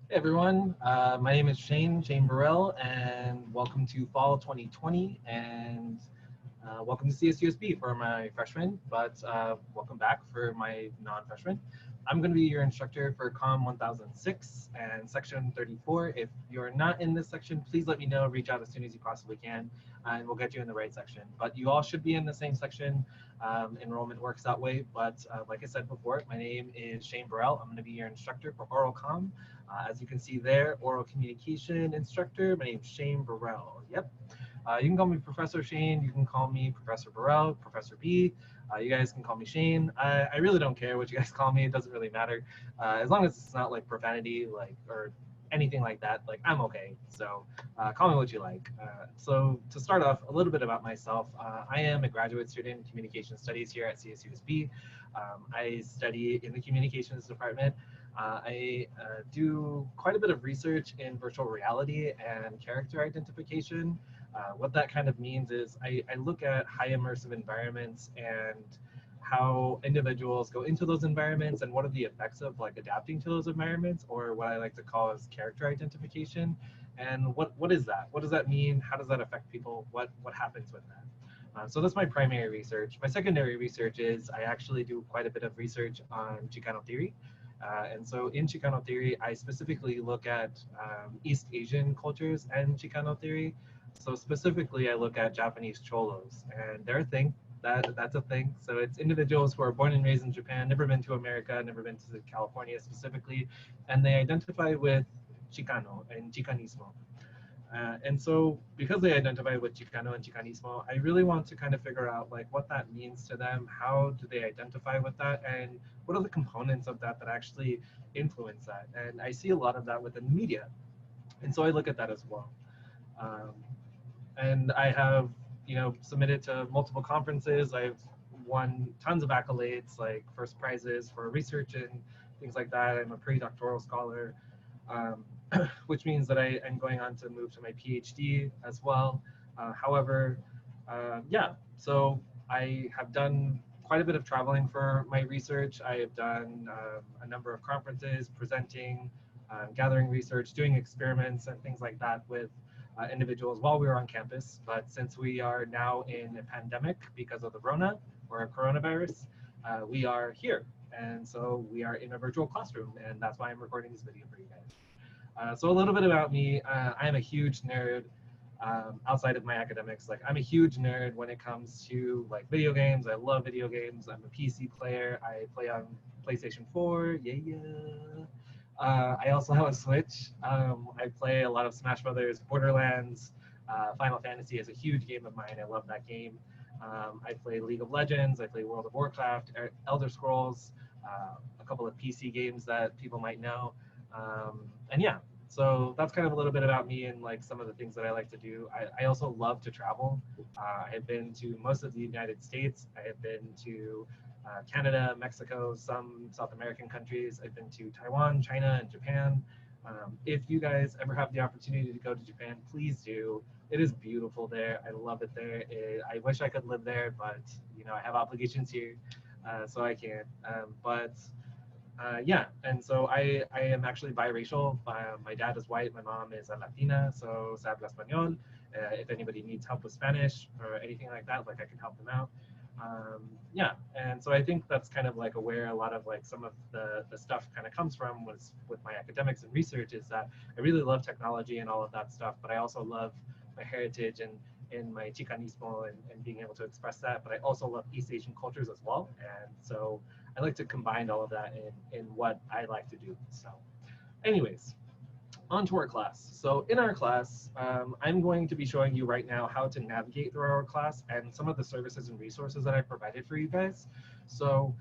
Hey everyone, my name is Shane Burrell, and welcome to Fall 2020, and welcome to CSUSB for my freshmen, but welcome back for my non-freshmen. I'm going to be your instructor for COMM 1006 and Section 34. If you're not in this section, please let me know, reach out as soon as you possibly can, and we'll get you in the right section. But you all should be in the same section. Enrollment works that way, but like I said before, my name is Shane Burrell. I'm going to be your instructor for Oral Comm. As you can see there, oral communication instructor. My name is Shane Burrell. Yep. You can call me Professor Shane. You can call me Professor Burrell, Professor B. You guys can call me Shane. I really don't care what you guys call me. It doesn't really matter. As long as it's not like profanity, or anything like that, like I'm okay. So call me what you like. So to start off, a little bit about myself. I am a graduate student in communication studies here at CSUSB. I study in the communications department. I do quite a bit of research in virtual reality and character identification. What that kind of means is I look at high immersive environments and how individuals go into those environments and what are the effects of like adapting to those environments, or what I like to call as character identification. And what is that? What does that mean? How does that affect people? What happens with that? So that's my primary research. My secondary research is I actually do quite a bit of research on Chicano theory. And so in Chicano theory, I specifically look at East Asian cultures and Chicano theory. So specifically, I look at Japanese cholos and their thing. That's a thing. So it's individuals who are born and raised in Japan, never been to America, never been to California specifically, and they identify with Chicano and Chicanismo. And so because they identify with Chicano and Chicanismo, I really want to kind of figure out like what that means to them, how do they identify with that, and what are the components of that that actually influence that. And I see a lot of that within the media. And so I look at that as well. Um, and I have, submitted to multiple conferences. I've won tons of accolades, like first prizes for research and things like that. I'm a pre-doctoral scholar. Um, which means that I am going on to move to my PhD as well. However, yeah, so I have done quite a bit of traveling for my research. I have done a number of conferences, presenting, gathering research, doing experiments and things like that with individuals while we were on campus. But since we are now in a pandemic because of the Rona or coronavirus, we are here. And so we are in a virtual classroom, and that's why I'm recording this video for you guys. So a little bit about me. I am a huge nerd outside of my academics. Like I'm a huge nerd when it comes to like video games. I love video games. I'm a PC player. I play on PlayStation 4. Yeah, yeah. I also have a Switch. I play a lot of Smash Brothers, Borderlands. Final Fantasy is a huge game of mine. I love that game. I play League of Legends. I play World of Warcraft, Elder Scrolls, a couple of PC games that people might know. And yeah, so that's kind of a little bit about me and like some of the things that I like to do. I also love to travel. I have been to most of the United States. I have been to Canada, Mexico, some South American countries. I've been to Taiwan, China, and Japan. If you guys ever have the opportunity to go to Japan, please do. It is beautiful there. I love it there. I wish I could live there, but I have obligations here, so I can't. Yeah, and so I am actually biracial. My dad is white, my mom is a Latina, so se habla español. If anybody needs help with Spanish or anything like that, like I can help them out. Yeah, and so I think that's kind of like where a lot of like some of the stuff kind of comes from was with my academics and research, is that I really love technology and all of that stuff, but I also love my heritage and in my Chicanismo and being able to express that, but I also love East Asian cultures as well. And so I like to combine all of that in what I like to do. So anyways, on to our class. So in our class, I'm going to be showing you right now how to navigate through our class and some of the services and resources that I provided for you guys. So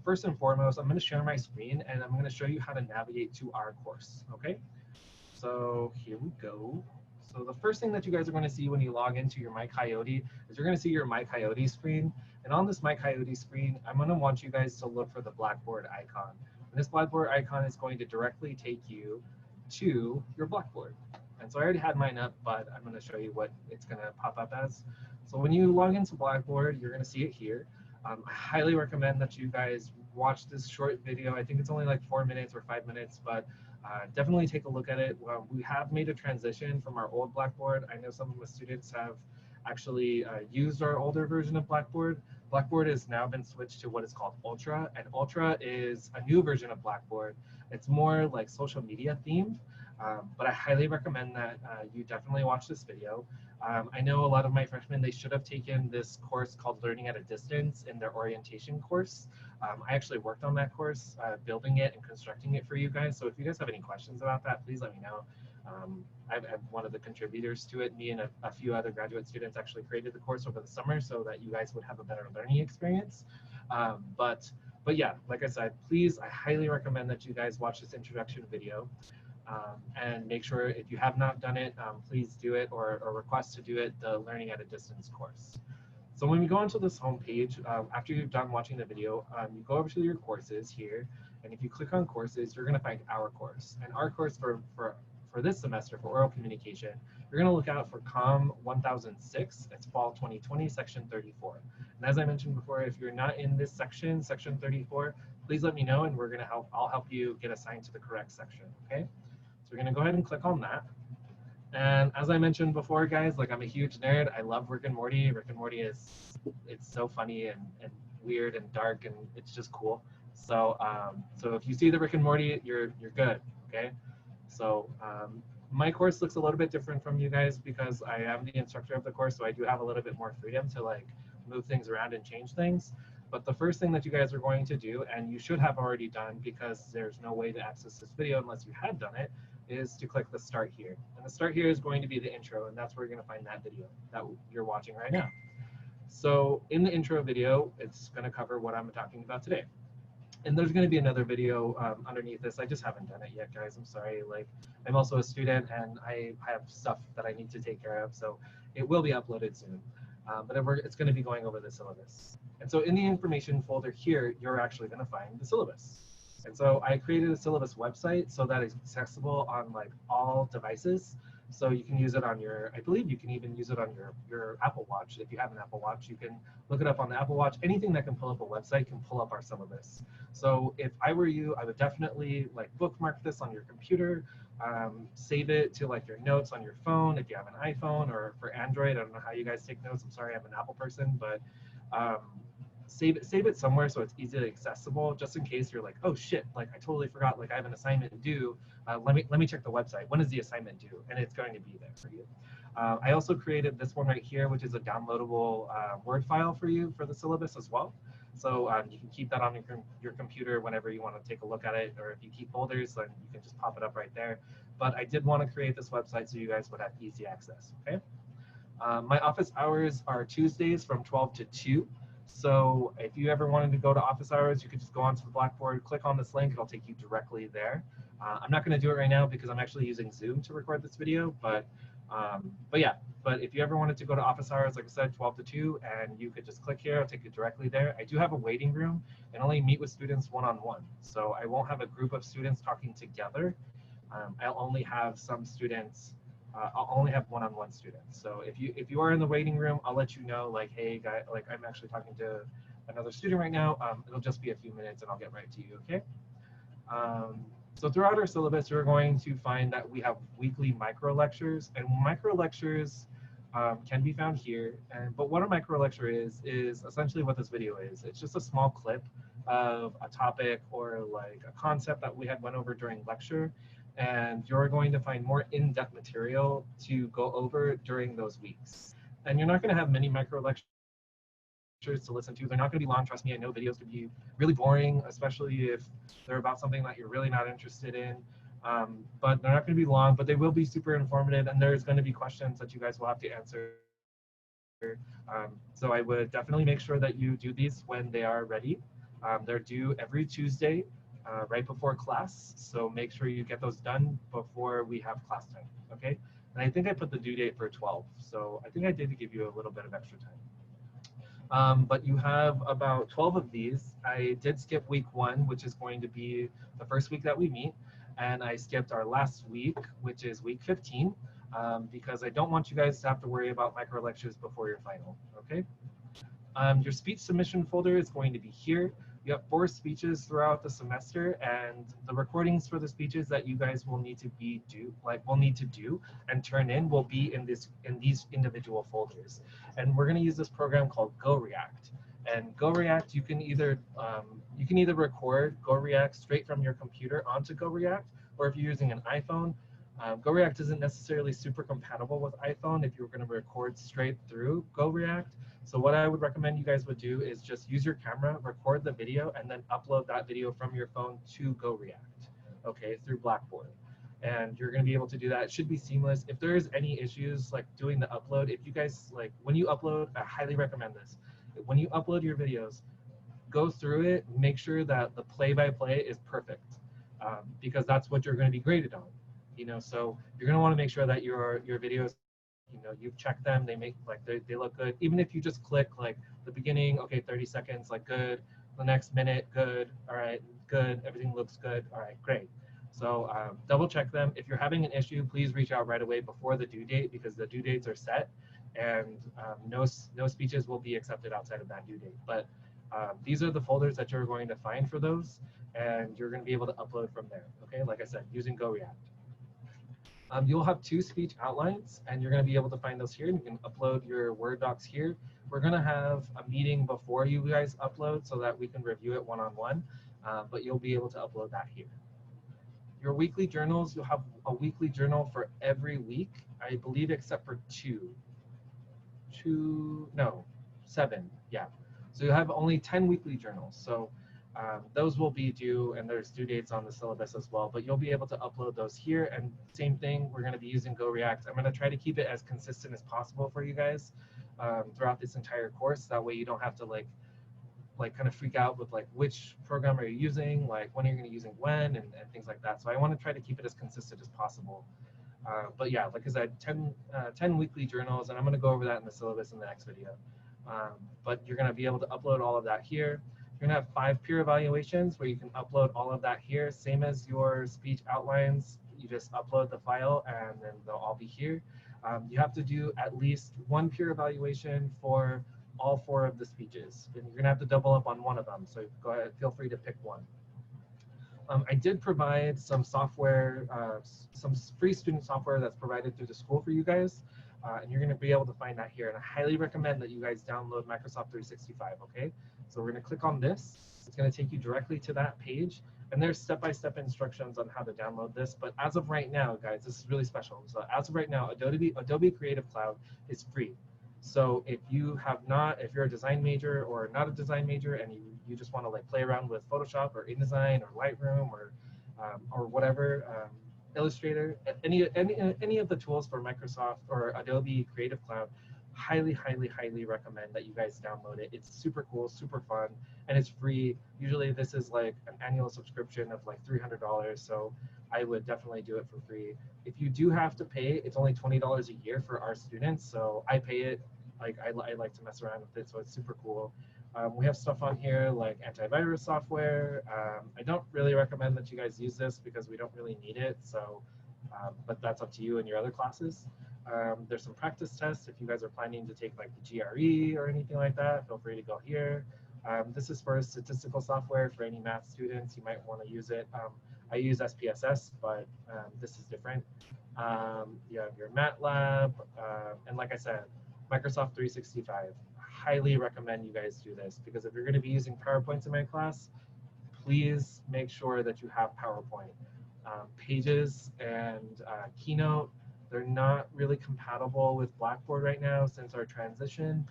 first and foremost, I'm going to share my screen and I'm going to show you how to navigate to our course, okay? So here we go. So the first thing that you guys are going to see when you log into your MyCoyote is you're going to see your MyCoyote screen. And on this MyCoyote screen, I'm going to want you guys to look for the Blackboard icon. And this Blackboard icon is going to directly take you to your Blackboard. And so I already had mine up, but I'm going to show you what it's going to pop up as. So when you log into Blackboard, you're going to see it here. I highly recommend that you guys watch this short video. I think it's only like 4 minutes or 5 minutes, but definitely take a look at it. We have made a transition from our old Blackboard. I know some of the students have actually used our older version of Blackboard. Blackboard has now been switched to what is called Ultra, and Ultra is a new version of Blackboard. It's more like social media themed, but I highly recommend that you definitely watch this video. I know a lot of my freshmen, they should have taken this course called Learning at a Distance in their orientation course. I actually worked on that course, building it and constructing it for you guys. So if you guys have any questions about that, please let me know. I'm one of the contributors to it. Me and a few other graduate students actually created the course over the summer so that you guys would have a better learning experience. But yeah, like I said, please, I highly recommend that you guys watch this introduction video. And make sure if you have not done it, please do it or request to do it, the Learning at a Distance course. So when we go onto this homepage, after you've done watching the video, you go over to your courses here, and if you click on courses, you're going to find our course. And our course for this semester for oral communication, you're going to look out for COMM 1006. It's fall 2020, section 34. And as I mentioned before, if you're not in this section, section 34, please let me know, and I'll help you get assigned to the correct section. Okay. So we're going to go ahead and click on that. And as I mentioned before, guys, like I'm a huge nerd. I love Rick and Morty. Rick and Morty it's so funny and weird and dark, and it's just cool. So so if you see the Rick and Morty, you're good. Okay. So my course looks a little bit different from you guys because I am the instructor of the course, so I do have a little bit more freedom to like move things around and change things. But the first thing that you guys are going to do, and you should have already done because there's no way to access this video unless you had done it, is to click the start here. And the start here is going to be the intro, and that's where you're going to find that video that you're watching right now. So in the intro video, it's going to cover what I'm talking about today. And there's going to be another video underneath this. I just haven't done it yet, guys. I'm sorry. Like, I'm also a student, and I have stuff that I need to take care of. So it will be uploaded soon. But it's going to be going over the syllabus. And so in the information folder here, you're actually going to find the syllabus. And so I created a syllabus website so that it's accessible on like all devices. So you can use it on I believe you can even use it on your Apple Watch. If you have an Apple Watch, you can look it up on the Apple Watch. Anything that can pull up a website can pull up our syllabus. So if I were you, I would definitely like bookmark this on your computer, save it to like your notes on your phone if you have an iPhone, or for Android, I don't know how you guys take notes. I'm sorry, I'm an Apple person, but save it somewhere so it's easily accessible, just in case you're like, oh shit, like I totally forgot, like I have an assignment due. Let me check the website. When is the assignment due? And it's going to be there for you. I also created this one right here, which is a downloadable Word file for you for the syllabus as well. So you can keep that on your computer whenever you want to take a look at it, or if you keep folders, then you can just pop it up right there. But I did want to create this website so you guys would have easy access. Okay. My office hours are Tuesdays from 12 to 2. So if you ever wanted to go to office hours, you could just go onto the Blackboard, click on this link, it'll take you directly there. I'm not going to do it right now because I'm actually using Zoom to record this video, but yeah, but if you ever wanted to go to office hours, like I said, 12 to 2, and you could just click here, it'll take you directly there. I do have a waiting room and only meet with students one-on-one. So I won't have a group of students talking together. I'll only have some students, I'll only have one-on-one students. So if you are in the waiting room, I'll let you know, like, hey, guy, like I'm actually talking to another student right now. It'll just be a few minutes and I'll get right to you, okay? So throughout our syllabus, you're going to find that we have weekly micro lectures, and micro lectures can be found here. But what a micro lecture is essentially what this video is. It's just a small clip of a topic or like a concept that we had went over during lecture, and you're going to find more in-depth material to go over during those weeks. And you're not going to have many micro lectures to listen to. They're not going to be long. Trust me, I know videos can be really boring, especially if they're about something that you're really not interested in. But they're not going to be long, but they will be super informative, and there's going to be questions that you guys will have to answer. So I would definitely make sure that you do these when they are ready. They're due every Tuesday, right before class. So make sure you get those done before we have class time, okay? And I think I put the due date for 12. So I think I did give you a little bit of extra time. But you have about 12 of these. I did skip week 1, which is going to be the first week that we meet. And I skipped our last week, which is week 15, because I don't want you guys to have to worry about micro lectures before your final, okay? Your speech submission folder is going to be here. You have 4 speeches throughout the semester, and the recordings for the speeches that you guys will need to do and turn in will be in these individual folders. And we're going to use this program called GoReact. And GoReact, you can either record GoReact straight from your computer onto GoReact, or if you're using an iPhone, GoReact isn't necessarily super compatible with iPhone if you're going to record straight through GoReact. So what I would recommend you guys would do is just use your camera, record the video, and then upload that video from your phone to GoReact, okay, through Blackboard. And you're going to be able to do that. It should be seamless. If there's any issues like doing the upload, if you guys like when you upload, I highly recommend this. When you upload your videos, go through it, make sure that the play-by-play is perfect, because that's what you're going to be graded on. So you're going to want to make sure that your videos, you've checked them, they look good. Even if you just click like the beginning, okay, 30 seconds, like good, the next minute, good, all right, good, everything looks good, all right, great. So double check them. If you're having an issue, please reach out right away before the due date, because the due dates are set, and no speeches will be accepted outside of that due date. But these are the folders that you're going to find for those, and you're going to be able to upload from there, okay, like I said, using GoReact. You'll have 2 speech outlines, and you're going to be able to find those here. You can upload your Word docs here. We're going to have a meeting before you guys upload so that we can review it one-on-one, but you'll be able to upload that here. Your weekly journals, you'll have a weekly journal for every week, I believe, except for 7, yeah. So you'll have only 10 weekly journals. So those will be due, and there's due dates on the syllabus as well, but you'll be able to upload those here. And same thing, we're going to be using GoReact. I'm going to try to keep it as consistent as possible for you guys throughout this entire course. That way you don't have to like kind of freak out with like which program are you using, like when are you going to be using when, and things like that. So I want to try to keep it as consistent as possible. But yeah, like I said, 10 weekly journals, and I'm going to go over that in the syllabus in the next video. But you're going to be able to upload all of that here. You're going to have 5 peer evaluations where you can upload all of that here, same as your speech outlines. You just upload the file, and then they'll all be here. You have to do at least 1 peer evaluation for all 4 of the speeches, and you're going to have to double up on one of them. So go ahead, feel free to pick one. I did provide some software, some free student software that's provided through the school for you guys, and you're going to be able to find that here. And I highly recommend that you guys download Microsoft 365, okay? So we're going to click on this. It's going to take you directly to that page, and there's step-by-step instructions on how to download this. But as of right now, guys, this is really special. So as of right now, Adobe Creative Cloud is free. So if you're a design major or not a design major, and you just want to like play around with Photoshop or InDesign or Lightroom or whatever, Illustrator, any of the tools for Microsoft or Adobe Creative Cloud, highly recommend that you guys download it. It's super cool, super fun, and it's free. Usually this is like an annual subscription of like $300, so I would definitely do it for free. If you do have to pay, it's only $20 a year for our students, so I pay it. Like I like to mess around with it, so it's super cool. We have stuff on here like antivirus software. I don't really recommend that you guys use this because we don't really need it, so but that's up to you in your other classes. There's some practice tests if you guys are planning to take like the GRE or anything like that. Feel free to go here. This is for statistical software for any math students. You might want to use it. I use SPSS, but this is different. You have your MATLAB, and like I said, Microsoft 365. Highly recommend you guys do this, because if you're going to be using PowerPoints in my class, please make sure that you have PowerPoint. Pages and Keynote, they're not really compatible with Blackboard right now since our transition.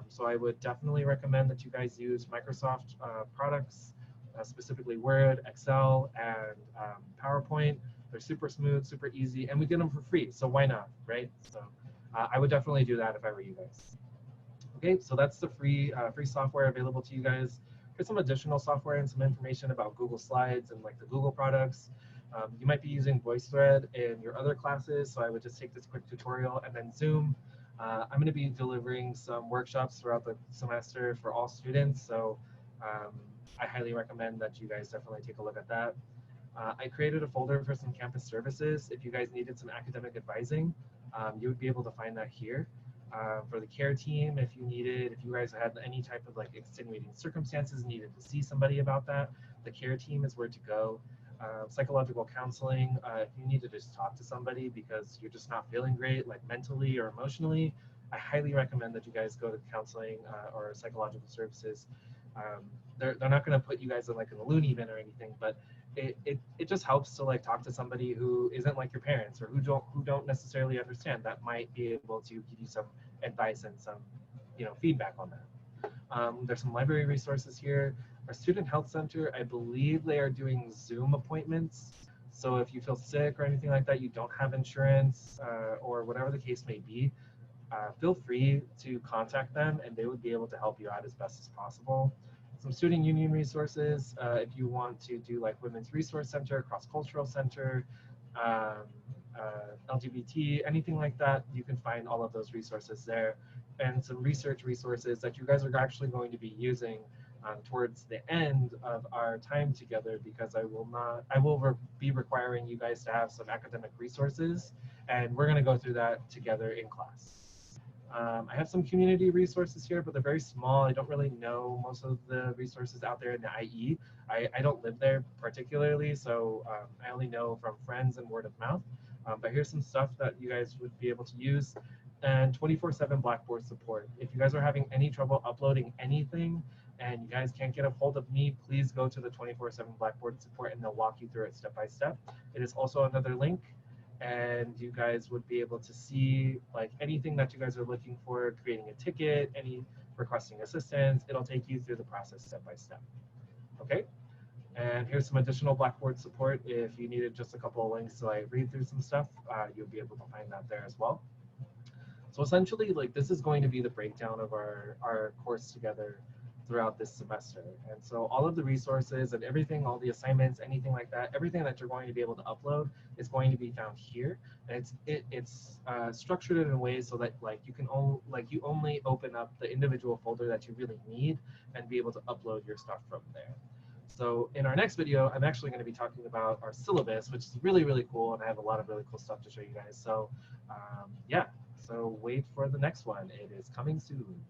So I would definitely recommend that you guys use Microsoft products, specifically Word, Excel, and PowerPoint. They're super smooth, super easy, and we get them for free, so why not, right? So I would definitely do that if I were you guys. Okay, so that's the free software available to you guys. Here's some additional software and some information about Google Slides and like the Google products. You might be using VoiceThread in your other classes, so I would just take this quick tutorial, and then Zoom. I'm going to be delivering some workshops throughout the semester for all students, so I highly recommend that you guys definitely take a look at that. I created a folder for some campus services. If you guys needed some academic advising, you would be able to find that here. For the care team, if you guys had any type of like extenuating circumstances, needed to see somebody about that, the care team is where to go. Psychological counseling, if you need to just talk to somebody because you're just not feeling great, like mentally or emotionally, I highly recommend that you guys go to counseling or psychological services. Um, they're not going to put you guys in like in a loony bin or anything, but it just helps to like talk to somebody who isn't like your parents or who don't necessarily understand. That might be able to give you some advice and some feedback on that. There's some library resources here. Our student health center, I believe they are doing Zoom appointments. So if you feel sick or anything like that, you don't have insurance or whatever the case may be, feel free to contact them and they would be able to help you out as best as possible. Some student union resources, if you want to do like Women's Resource Center, Cross-Cultural Center, um, LGBT, anything like that, you can find all of those resources there. And some research resources that you guys are actually going to be using towards the end of our time together, because I will be requiring you guys to have some academic resources, and we're going to go through that together in class. I have some community resources here, but they're very small. I don't really know most of the resources out there in the IE. I don't live there particularly, so I only know from friends and word of mouth. But here's some stuff that you guys would be able to use. And 24/7 Blackboard support. If you guys are having any trouble uploading anything and you guys can't get a hold of me, please go to the 24/7 Blackboard support and they'll walk you through it step by step. It is also another link, and you guys would be able to see like anything that you guys are looking for, creating a ticket, any requesting assistance. It'll take you through the process step by step. Okay. And here's some additional Blackboard support. If you needed just a couple of links to like read through some stuff, you'll be able to find that there as well. So essentially, like this is going to be the breakdown of our course together throughout this semester. And so all of the resources and everything, all the assignments, anything like that, everything that you're going to be able to upload is going to be found here. And it's structured in a way so that like you only open up the individual folder that you really need and be able to upload your stuff from there. So in our next video, I'm actually going to be talking about our syllabus, which is really, really cool, and I have a lot of really cool stuff to show you guys. So yeah, so wait for the next one. It is coming soon.